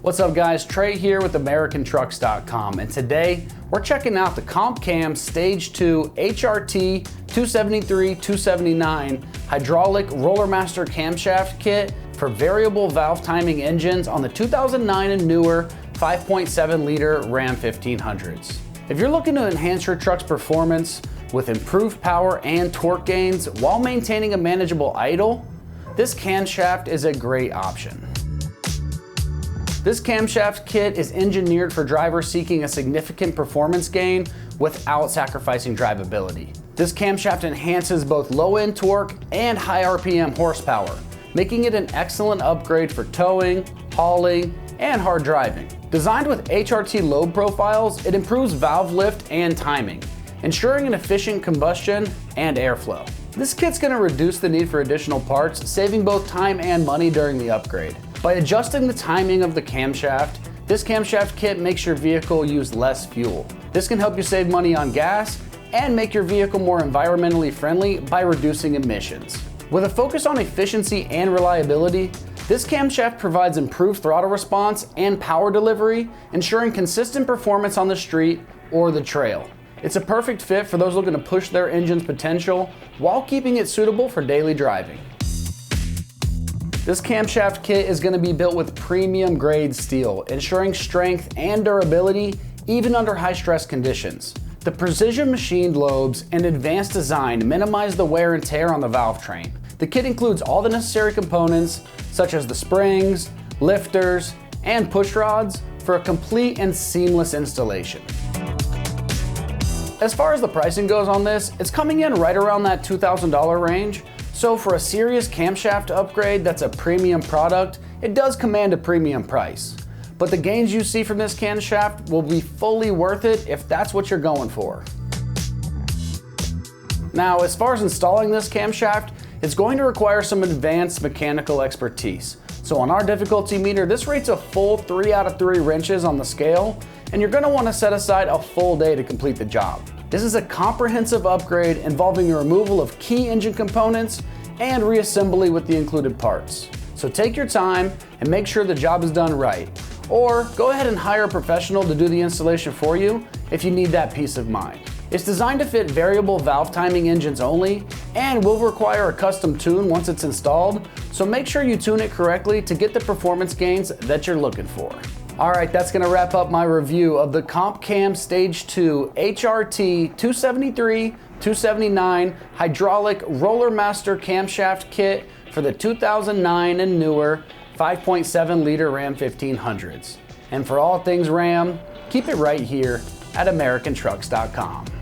What's up guys, Trey here with AmericanTrucks.com, and today we're checking out the CompCam Stage 2 HRT 273-279 hydraulic Rollermaster camshaft kit for variable valve timing engines on the 2009 and newer 5.7 liter Ram 1500s. If you're looking to enhance your truck's performance with improved power and torque gains while maintaining a manageable idle, this camshaft is a great option. This camshaft kit is engineered for drivers seeking a significant performance gain without sacrificing drivability. This camshaft enhances both low-end torque and high RPM horsepower, making it an excellent upgrade for towing, hauling, and hard driving. Designed with HRT load profiles, it improves valve lift and timing, ensuring an efficient combustion and airflow. This kit's going to reduce the need for additional parts, saving both time and money during the upgrade. By adjusting the timing of the camshaft, this camshaft kit makes your vehicle use less fuel. This can help you save money on gas and make your vehicle more environmentally friendly by reducing emissions. With a focus on efficiency and reliability, this camshaft provides improved throttle response and power delivery, ensuring consistent performance on the street or the trail. It's a perfect fit for those looking to push their engine's potential while keeping it suitable for daily driving. This camshaft kit is going to be built with premium grade steel, ensuring strength and durability even under high stress conditions. The precision machined lobes and advanced design minimize the wear and tear on the valve train. The kit includes all the necessary components such as the springs, lifters, and push rods for a complete and seamless installation. As far as the pricing goes on this, it's coming in right around that $2,000 range. So for a serious camshaft upgrade that's a premium product, it does command a premium price. But the gains you see from this camshaft will be fully worth it if that's what you're going for. Now, as far as installing this camshaft, it's going to require some advanced mechanical expertise. So on our difficulty meter, this rates a full 3 out of 3 wrenches on the scale, and you're going to want to set aside a full day to complete the job. This is a comprehensive upgrade involving the removal of key engine components and reassembly with the included parts. So take your time and make sure the job is done right. Or go ahead and hire a professional to do the installation for you if you need that peace of mind. It's designed to fit variable valve timing engines only and will require a custom tune once it's installed, so make sure you tune it correctly to get the performance gains that you're looking for. Alright, that's going to wrap up my review of the CompCam Stage 2 HRT 273-279 hydraulic Rollermaster camshaft kit for the 2009 and newer 5.7 liter Ram 1500s. And for all things Ram, keep it right here at AmericanTrucks.com.